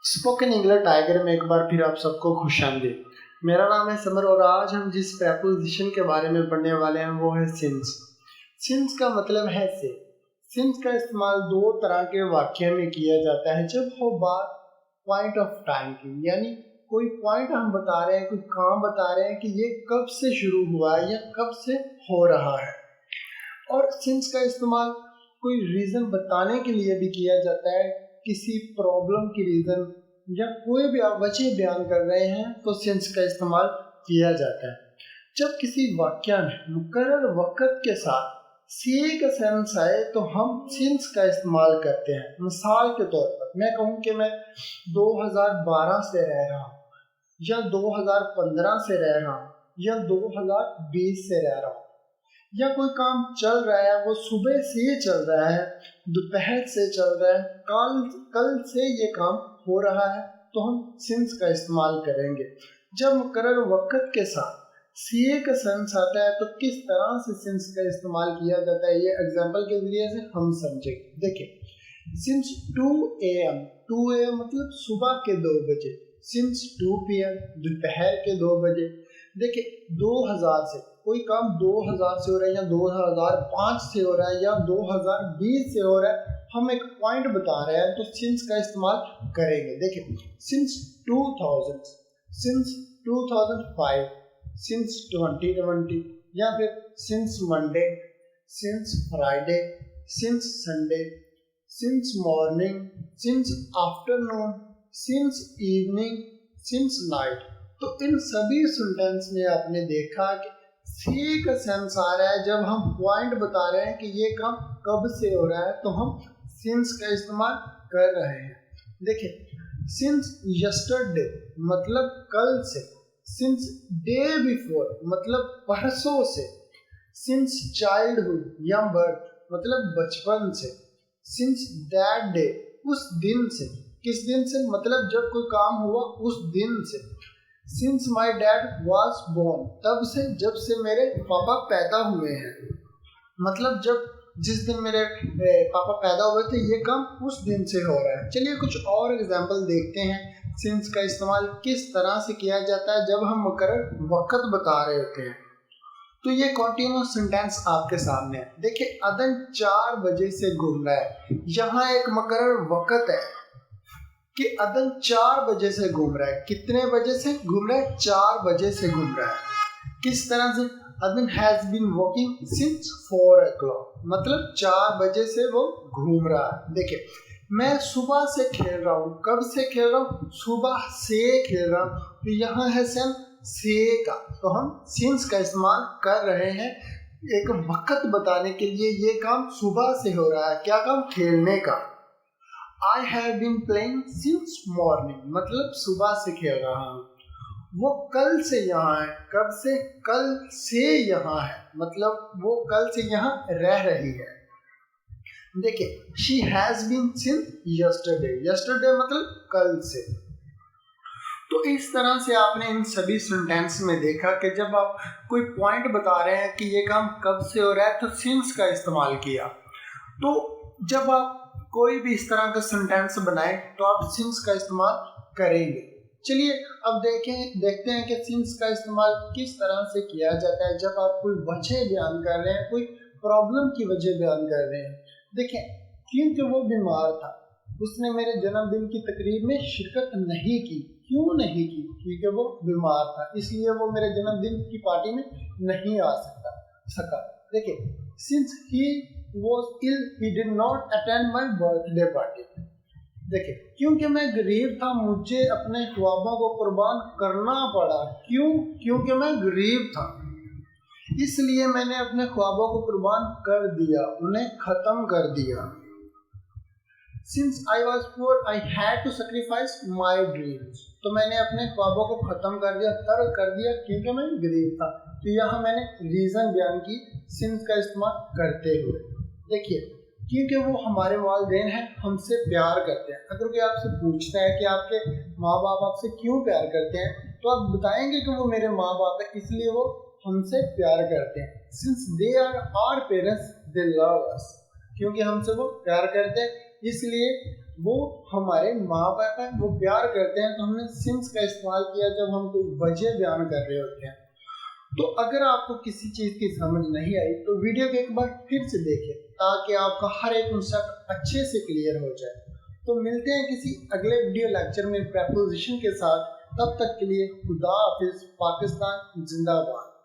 Spoken English tiger में एक बार फिर आप सबको खुशामदीद। मेरा नाम है समर और आज हम जिस प्रेपोजिशन के बारे में पढ़ने वाले हैं वो है सिंस। सिंस का मतलब है से। सिंस का इस्तेमाल दो तरह के वाक्य में किया जाता है। जब हो बात पॉइंट ऑफ टाइम की, यानी कोई पॉइंट हम बता रहे हैं, कोई काम बता रहे हैं कि ये कब से शुरू हुआ है या कब से हो रहा है। और सिंस का इस्तेमाल कोई रीज़न बताने के लिए भी किया जाता है, किसी प्रॉब्लम की रीज़न या कोई भी आप वजह बयान कर रहे हैं तो सिंस का इस्तेमाल किया जाता है। जब किसी वाक्य में मुकर्रर वक़्त के साथ से का सेंस आए तो हम सिंस का इस्तेमाल करते हैं। मिसाल के तौर पर मैं कहूँ कि मैं 2012 से रह रहा हूँ या 2015 से रह रहा हूँ या 2020 से रह रहा हूँ, या कोई काम चल रहा है, वो सुबह से चल रहा है, दोपहर से चल रहा है, कल से ये काम हो रहा है, तो हम सिंस का इस्तेमाल करेंगे। जब मुकर्रर वक़्त के साथ से का सेंस आता है तो किस तरह से सिंस का इस्तेमाल किया जाता है, ये एग्जांपल के जरिए से हम समझेंगे। देखिए, सिंस 2 AM, 2 AM मतलब सुबह के 2 बजे, सिंस 2 PM दोपहर के 2 बजे। देखिए, 2000 से कोई काम 2000 से हो रहा है या 2005 से हो रहा है या 2020 से हो रहा है, हम एक पॉइंट बता रहे हैं तो सिंस का इस्तेमाल करेंगे। देखिए, सिंस 2000, सिंस 2005, सिंस 2020 या फिर since Monday, since Friday, since Sunday, since morning, since afternoon, since evening, since night. तो इन सभी सेंटेंस में आपने देखा कि से का सेंस आ रहा है। जब हम पॉइंट बता रहे हैं कि ये काम कब से हो रहा है तो हम सिंस का इस्तेमाल कर रहे हैं। देखिए, सिंस यस्टरडे मतलब कल से, सिंस डे बिफोर मतलब परसों से, सिंस चाइल्डहुड या बर्थ मतलब बचपन से, सिंस दैट डे उस दिन से, किस दिन से मतलब जब कोई काम हुआ उस दिन से, since my dad was born तब से जब से मेरे पापा पैदा हुए हैं, मतलब जब जिस दिन मेरे पापा पैदा हुए थे ये काम उस दिन से हो रहा है। चलिए कुछ और एग्जांपल देखते हैं सिंस का इस्तेमाल किस तरह से किया जाता है जब हम मुकर्रर वक़्त बता रहे होते हैं। तो ये कॉन्टिन्यूस सेंटेंस आपके सामने है। देखिए, अदन 4 बजे से घूम रहा है, यहाँ एक मुकर्रर वक़्त है कि अदन 4 बजे से घूम रहा है। कितने बजे से घूम रहा है? 4 बजे से घूम रहा है। किस तरह से? अदन has been walking since 4 o'clock मतलब 4 बजे से वो घूम रहा है। देखिए, मैं सुबह से खेल रहा हूँ। कब से खेल रहा हूँ? सुबह से खेल रहा हूँ। तो यहाँ है सेम से का, तो हम सिंस का इस्तेमाल कर रहे हैं एक वक़्त बताने के लिए। ये काम सुबह से हो रहा है। क्या काम? खेलने का। I have been playing since morning मतलब सुबह से खेल रहा हूँ। वो कल से यहाँ है। कब से? कल से यहाँ है, मतलब वो कल से यहाँ रह रही है। देखिए, she has been since yesterday, yesterday मतलब कल से। तो इस तरह से आपने इन सभी सेंटेंस में देखा कि जब आप कोई पॉइंट बता रहे हैं कि ये काम कब से हो रहा है तो सिंस का इस्तेमाल किया। तो जब आप कोई भी इस तरह का सेंटेंस बनाए तो आप सिंस का इस्तेमाल करेंगे। चलिए अब देखते हैं कि सिंस का इस्तेमाल किस तरह से किया जाता है जब आप कोई वजह बयान कर रहे हैं, कोई प्रॉब्लम की वजह बयान कर रहे हैं। देखिए, क्योंकि वो बीमार था, उसने मेरे जन्मदिन की तकरीब में शिरकत नहीं की। क्यों नहीं की? क्योंकि वो बीमार था, इसलिए वो मेरे जन्मदिन की पार्टी में नहीं आ सका। देखिए, since he was ill, he did not attend my birthday party. देखिए, क्योंकि मैं गरीब था मुझे अपने ख्वाबों को कुर्बान करना पड़ा। क्यों? क्योंकि मैं गरीब था, इसलिए मैंने अपने ख्वाबों को कुर्बान कर दिया, उन्हें खत्म कर दिया। Since I was poor, I had to sacrifice my dreams. तो मैंने अपने ख्वाबों को खत्म कर दिया, तर्क कर दिया, क्योंकि मैं गरीब था। तो यहाँ मैंने रीज़न बयान की सिंस का इस्तेमाल करते हुए। देखिए, क्योंकि वो हमारे वालिदैन हैं, हमसे प्यार करते हैं। अगर कोई आपसे पूछता है कि आपके माँ बाप आपसे क्यों प्यार करते हैं, तो आप बताएंगे कि वो मेरे माँ बाप है, इसलिए वो हमसे प्यार करते हैं। Since they are our parents, they love us. क्योंकि हमसे वो प्यार करते हैं, इसलिए वो हमारे माँ बाप हैं, वो प्यार करते हैं, तो हमने सिंस का इस्तेमाल किया जब हम कोई वजह बयान कर रहे होते हैं। तो अगर आपको किसी चीज़ की समझ नहीं आई तो वीडियो को एक बार फिर से देखें ताकि आपका हर एक कंसेप्ट अच्छे से क्लियर हो जाए। तो मिलते हैं किसी अगले वीडियो लेक्चर में प्रेपोजिशन के साथ। तब तक के लिए खुदा हाफिज। पाकिस्तान जिंदाबाद।